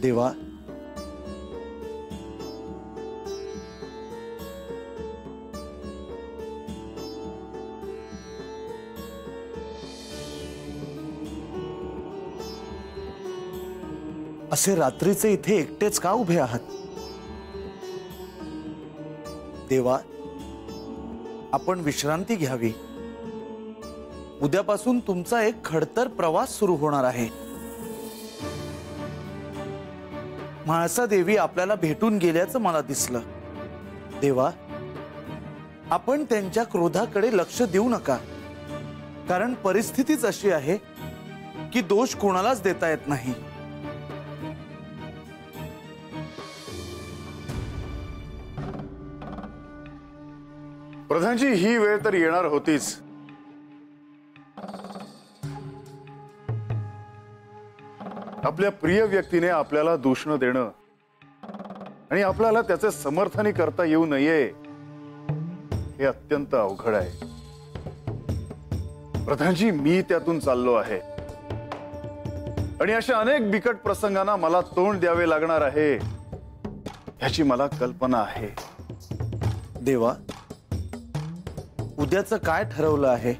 देवा, असे रात्रीचे इथे एकटेच का उभे आहात? देवा, आपण विश्रांती घ्यावी. उद्यापासून तुमचा एक खडतर प्रवास सुरू होणार आहे. म्हाळसा देवी आपल्याला भेटून गेल्याचं मला दिसलं. देवा, आपण त्यांच्या क्रोधाकडे लक्ष देऊ नका, कारण परिस्थितीच अशी आहे की दोष कोणालाच देता येत नाही. प्रधानजी, ही वेळ तर येणार होतीच. आपल्या प्रिय व्यक्तीने आपल्याला दूषण देणं आणि आपल्याला त्याचे समर्थन करता येऊ नये हे अत्यंत अवघड आहे. प्रधानजी, मी त्यातून चाललो आहे आणि अशा अनेक बिकट प्रसंगांना मला तोंड द्यावे लागणार आहे याची मला कल्पना आहे. देवा, उद्याचं काय ठरवलं आहे?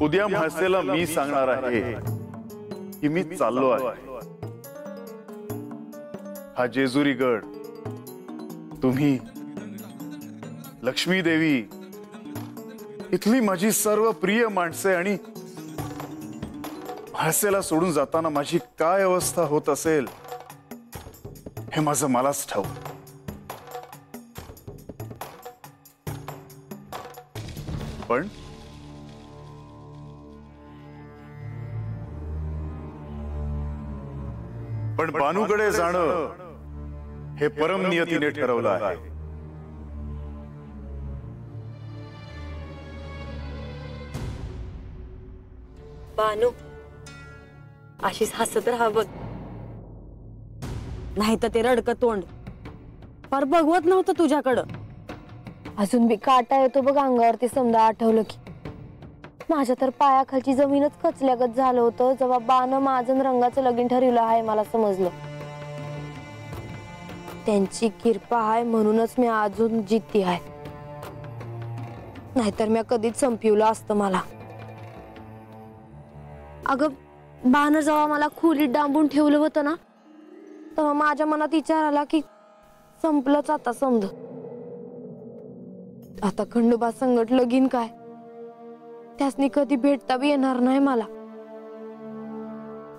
उद्या म्हाळसेला मी सांगणार आहे की मी चाललो आहे. हा जेजुरी गड, तुम्ही, लक्ष्मी देवी, इथली माझी सर्व प्रिय माणसे आणि म्हाळसेला सोडून जाताना माझी काय अवस्था होत असेल हे माझं मलाच ठाऊक. पण बानूकडे जाणं हे परम नियतीने ठरवलं आहे. बानू, अशीच हसत राहा बघ, नाही तर ते रडकं तोंड फार बघवत नव्हतं तुझ्याकडं. अजून बी काटा येतो बघ अंगावरती समजा आठवलं की. माझ्या तर पायाखालची जमीनच कचल्यागत झालं होतं जेव्हा बानं माझं रंगाचं लगीन ठरवलं आहे. मला समजलं त्यांची कृपा आहे म्हणूनच मी अजून जिद्दी आहे, नाहीतर मी कधीच संपवलं असतं मला. अगं, बानं जेव्हा मला खोलीत डांबून ठेवलं होतं ना, तेव्हा माझ्या मनात विचार आला की संपलंच आता समज. आता खंडोबा संगट लगीन काय, त्यासनी कधी भेटता बी येणार नाही मला.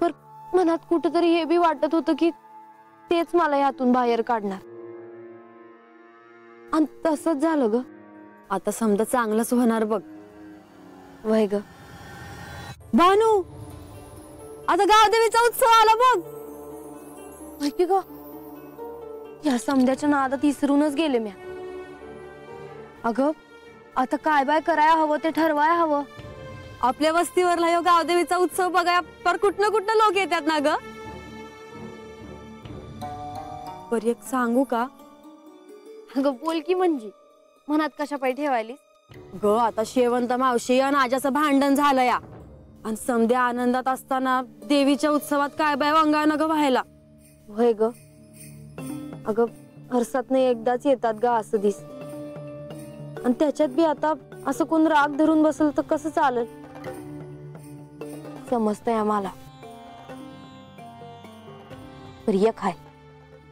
पर मनात कुठेतरी हे बी वाटत होतं की तेच मला यातून बाहेर काढणार, आणि तसंच झालं ग. आता समजा चांगलंच होणार बघ. वय ग बानू, आता गावदेवीचा उत्सव आला बघ. माहिती ग, या समध्याच्या नादात विसरूनच गेले मी. अगं, आता काय बाय करायला हवं ते ठरवाय हवं. आपल्या वस्तीवरला ह्यो गावदेवीचा उत्सव बघाय पर कुठनं कुठनं लोक येतात ना ग. पर एक सांगू का? अगं बोल की, म्हणजे मनात कशा पाय ठेवायली ग. आता शेवंत मावशी आणि आजाचं भांडण झालं या, आणि समध्या आनंदात असताना देवीच्या उत्सवात काय बाय अंगानं ग व्हायला. होय ग. अगं, हरसात नाही एकदाच येतात ग असं दिस, आणि त्याच्यात बी आता असं कोण राग धरून बसल तर कसं चालेल समजतंय आम्हाला. प्रिय खाय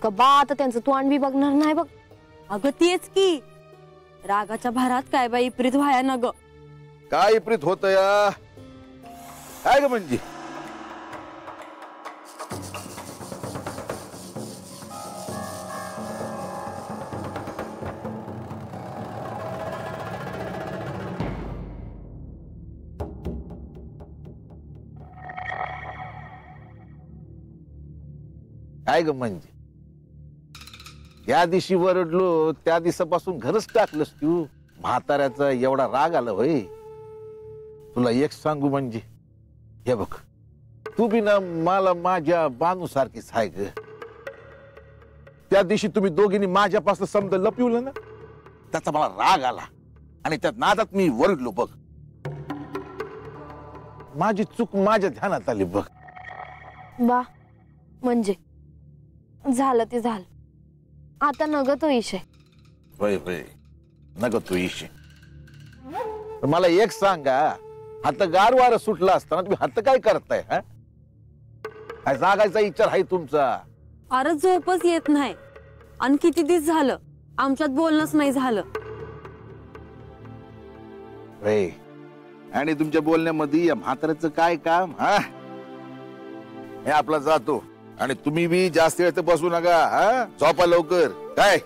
का बा आता त्यांचं तोंड बी बघणार नाही बघ. अगं तेच की, रागाच्या भरात काय बाई इप्रीत व्हाया न ग. काय इप्रीत होत या, काय ग म्हणजे? काय ग म्हणजे? या दिवशी वरडलो त्या दिवसापासून घरच टाकलंस तू. म्हाताऱ्याचा एवढा राग आला होय? तुला एक सांगू म्हणजे, हे बघ, तू बी ना मला माझ्या बानू सारखीच आहे ग. त्या दिवशी तुम्ही दोघींनी माझ्यापासून समज लपवलं ना, त्याचा मला राग आला आणि त्या नादात मी वरडलो बघ. माझी चूक माझ्या ध्यानात आली बघ. बा म्हणजे झालं ते झालं, आता नग तो विषय. होय होय, नग तू इशे. मला एक सांगा, आता गारवार सुटला असताना तुम्ही हात काय करताय? हा, काय जागायचा विचार आहे तुमचा? अरे झोपच येत नाही आणि किती दिवस झालं आमच्यात बोलणंच नाही झालं. होय, आणि तुमच्या बोलण्यामध्ये या म्हाताऱ्याचं काय काम? हा, हे आपला जातो आणि तुम्ही बी जास्त वेळ बसू नका. हा, झोपा लवकर. काय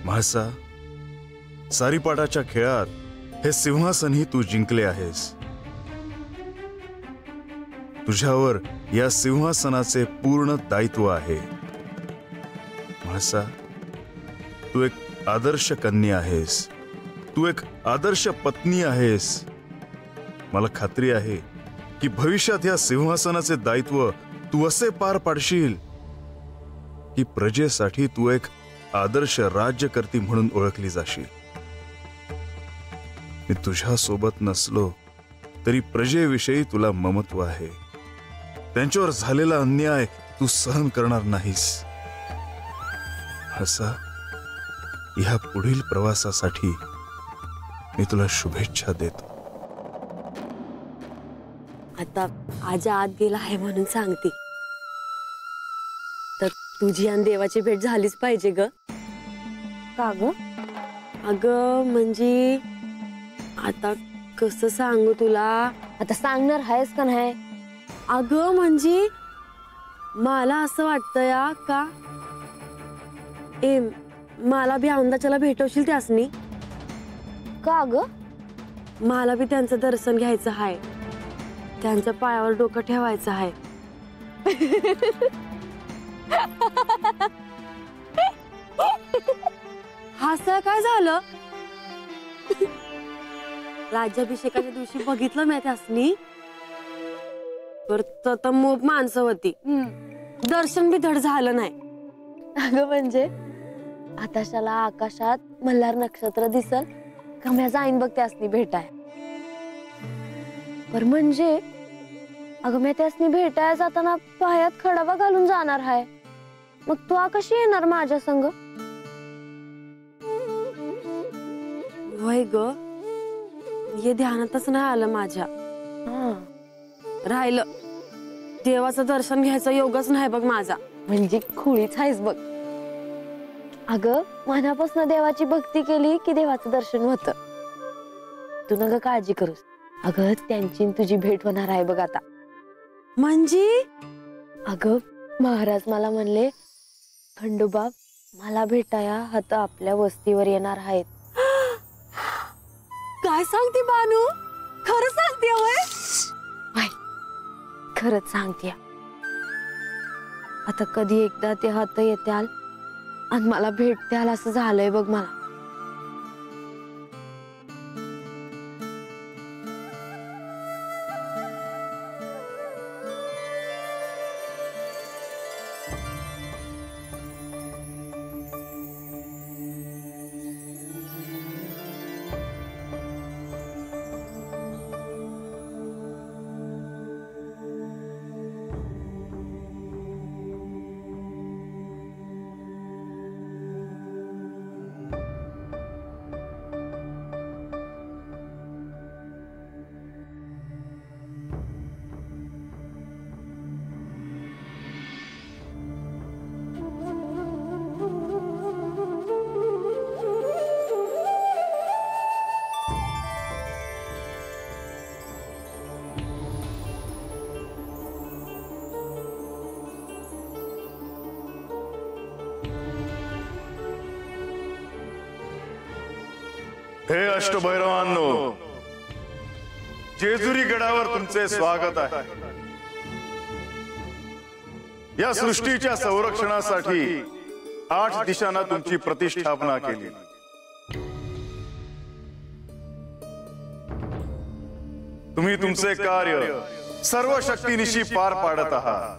म्हासा, सारीपाटाच्या खेळात हे सिंहासनही तू जिंकले आहेस. तुझ्यावर या सिंहासनाचे पूर्ण दायित्व आहे. म्हासा, तू एक आदर्श कन्या आहेस. तू एक आदर्श पत्नी आहेस. मला खात्री आहे की भविष्यात या सिंहासनाचे दायित्व तू असे पार पाडशील की प्रजेसाठी तू एक आदर्श राज्यकर्ती म्हणून ओळखली जाशील. मी तुझ्या सोबत नसलो तरी प्रजेविषयी तुला ममत्व आहे. त्यांच्यावर झालेला अन्याय तू सहन करणार नाहीस. असा ह्या पुढील प्रवासासाठी मी तुला शुभेच्छा देतो. आता आजा आत गेला आहे म्हणून सांगते, तर तुझी आणि देवाची भेट झालीच पाहिजे ग. का ग? अगं म्हणजे आता कसं सांगू तुला. आता सांगणार आहेस का नाही? अगं म्हणजे मला असं वाटतं या का मला बी औंदाच्याला भेटवशील त्यासनी. का ग? मला बी त्यांचं दर्शन घ्यायचं आहे, त्यांच्या पायावर डोकं ठेवायचं आहे. हसा काय झालं? राज्याभिषेकाच्या दिवशी बघितलं मी त्यासनी, तर मोप माणसं होती, दर्शन बी धड झालं नाही. अगं म्हणजे आताशाला आकाशात मल्हार नक्षत्र दिसल का? मी जाईन बघ त्यासनी भेटाय. पर म्हणजे अगं मी त्यासनी भेटायला जाताना पायात खडावा घालून जाणार आहे, मग तू कशी येणार माझ्या संग? वय ग, हे ध्यानातच नाही आलं माझ्या. राहिलं, देवाचं दर्शन घ्यायचं योगच नाही बघ माझा. म्हणजे खुळीच आहेस बघ. अगं मनापासून देवाची भक्ती केली की देवाचं दर्शन होतं. तू नका काळजी करूस. अगं त्यांची न तुझी भेट होणार आहे बघ आता. म्हणजे अगं महाराज मला म्हणले, खंडोबा मला भेटाया आता आपल्या वस्तीवर येणार आहेत. काय सांगते बानू? खरं सांगते होय? खरंच सांगते. आता कधी एकदा ते हात येत्याल आणि मला भेटत्याल असं झालंय बघ मला. हे अष्टभैरवांनो, जेजुरी गडावर तुमचे स्वागत आहे. या सृष्टीच्या संरक्षणासाठी 8 दिशांना तुमची प्रतिष्ठापना केली. तुम्ही तुमचे कार्य सर्व शक्तीनिशी पार पाडत आहात.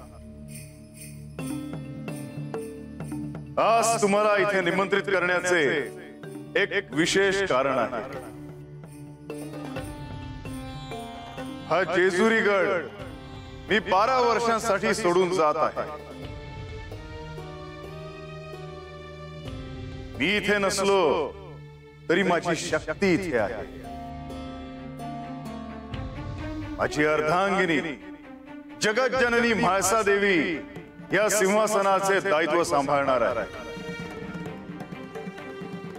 आज तुम्हाला इथे निमंत्रित करण्याचे एक विशेष कारण आहे. हा जेजुरी गड मी 12 वर्षांसाठी सोडून जात आहे. मी इथे नसलो तरी माझी शक्ती इथे आहे. माझी अर्धांगिनी जगज्जननी म्हाळसा देवी या सिंहासनाचे दायित्व सांभाळणार आहे.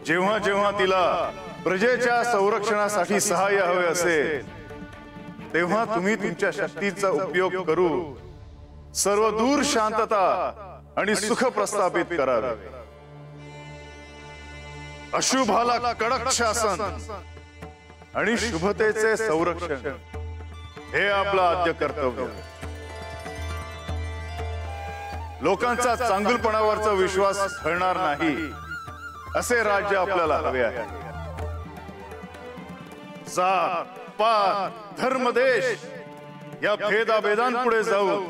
जेव्हा जेव्हा तिला प्रजेच्या संरक्षणासाठी सहाय्य हवे असेल तेव्हा तुम्ही तुमच्या शक्तीचा उपयोग करू सर्व दूर शांतता आणि सुख प्रस्थापित करावे. अशुभाला कडक शासन आणि शुभतेचे संरक्षण हे आपलं आद्य कर्तव्य. लोकांचा चांगुलपणावरचा विश्वास ठरणार नाही असे राज्य आपल्याला हवे आहे. जात पात धर्म देश या भेदाभेदांपुढे जाऊन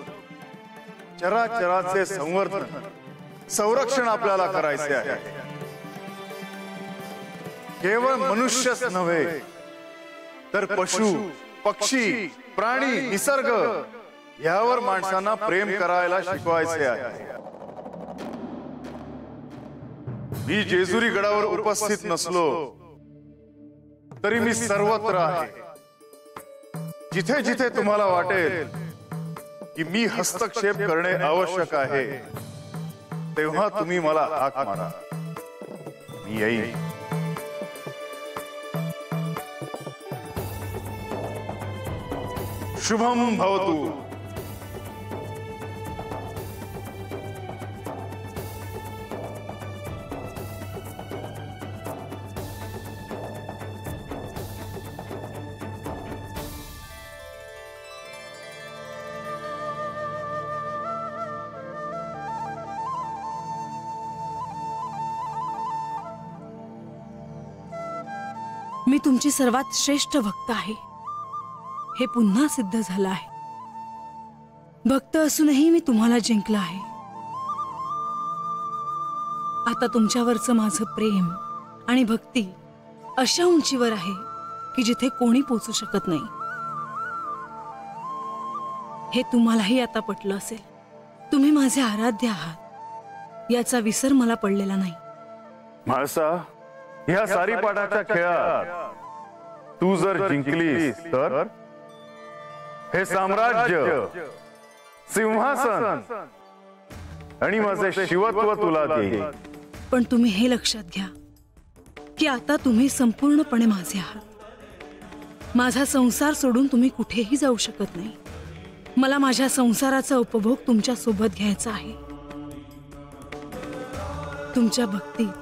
चराचराचे संवर्धन संरक्षण आपल्याला करायचे आहे. केवळ मनुष्यच नव्हे तर पशु पक्षी प्राणी निसर्ग यावर माणसांना प्रेम करायला शिकवायचे आहे. मी जेजुरी गडावर उपस्थित नसलो तरी मी सर्वत्र आहे. जिथे जिथे तुम्हाला वाटेल की मी हस्तक्षेप करणे आवश्यक आहे तेव्हा तुम्ही मला हाक मारा, मी येईन. शुभम भवतु. मी तुमची सर्वात श्रेष्ठ भक्त आहे हे पुन्हा सिद्ध झालं आहे. भक्त असूनही मी तुम्हाला जिंकलं आहे. आता तुमच्यावरचं माझं प्रेम आणि भक्ती अशा उंचीवर आहे की जिथे कोणी पोचू शकत नाही. हे तुम्हालाही आता पटलं असेल. तुम्ही माझे आराध्य आहात याचा विसर मला पडलेला नाही. म्हाळसा, ह्या सारीपाटाच्या खेळात तू जर जिंकलीस तर हे साम्राज्य, सिंहासन आणि माझे शिवत्व तुला देईल. पण तुम्ही हे लक्षात घ्या की आता तुम्ही संपूर्णपणे माझे आहात. माझा संसार सोडून तुम्ही कुठेही जाऊ शकत नाही. मला माझ्या संसाराचा उपभोग तुमच्या सोबत घ्यायचा आहे. तुमच्या भक्तीत,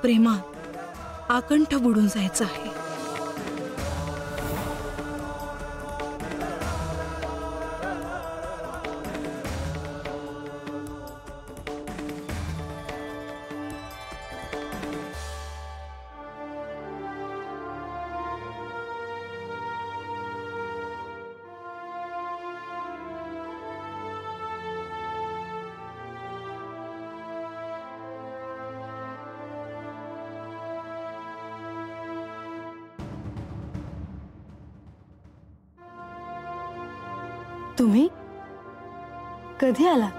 प्रेमात आकंठ बुडून जायचं आहे. तुम्ही कधी आलात?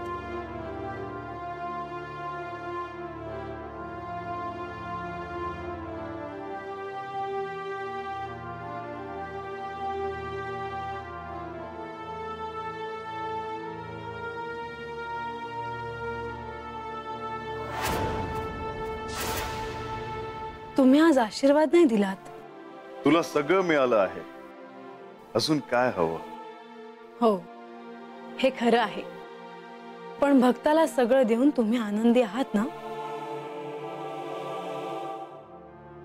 तुम्ही आज आशीर्वाद नाही दिलात. तुला सगळं मिळालं आहे, अजून काय हवं? हो, हे खरं आहे. पण भक्ताला सगळं देऊन तुम्ही आनंदी आहात ना?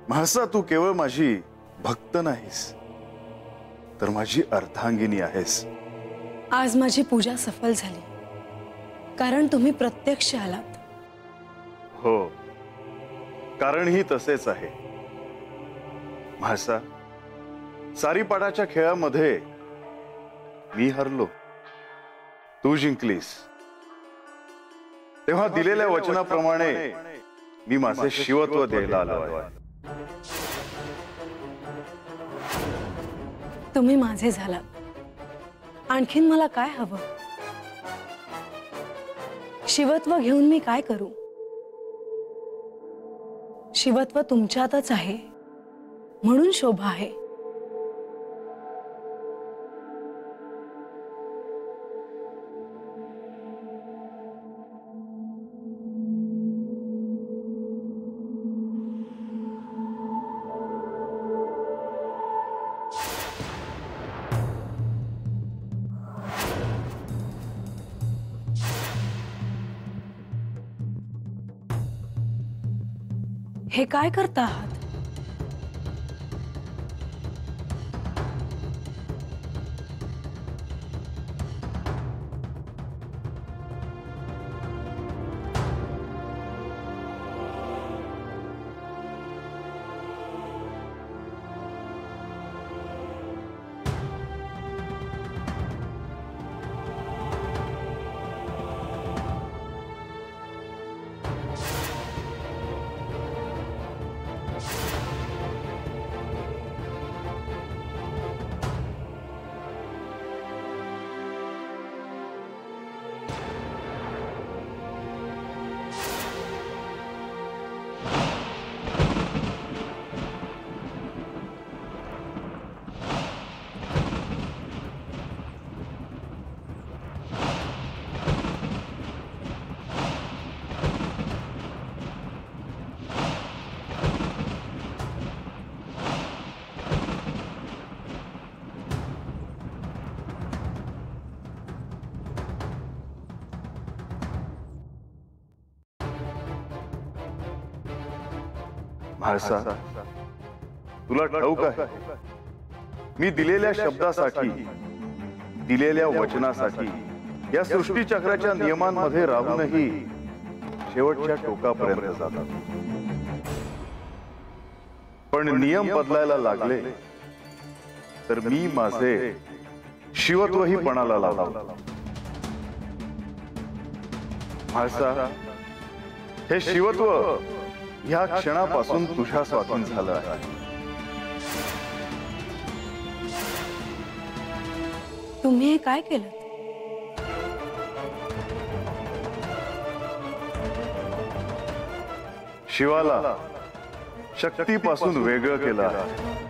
म्हाळसा, तू केवळ माझी भक्त नाहीस तर माझी अर्धांगिनी आहेस. आज माझी पूजा सफल झाली कारण तुम्ही प्रत्यक्ष आलात. हो, कारण ही तसेच आहे. म्हाळसा, सारीपाटाच्या खेळामध्ये मी हरलो, तू जिंकलीस. तेव्हा दिलेल्या वचनाप्रमाणे मी माझे शिवत्व द्यायला आलो आहे. तुम्ही माझे झालात. आणखीन मला काय हवं? शिवत्व घेऊन मी काय करू? शिवत्व तुमच्यातच आहे म्हणून शोभा आहे. हे काय करता आहात? म्हाळसा, तुला ठाऊक आहे, मी दिलेल्या शब्दासाठी, दिलेल्या वचनासाठी या सृष्टी चक्राच्या नियमांमध्ये राहूनही शेवटच्या टोकापर्यंत जातात. पण नियम बदलायला लागले तर मी माझे शिवत्वही पणाला लावतो. म्हाळसा, हे शिवत्व ह्या क्षणापासून तुझ्या स्वाधीन झालं आहे. तुम्ही हे काय केलं? शिवाला शक्तीपासून वेगळं केलं आहे.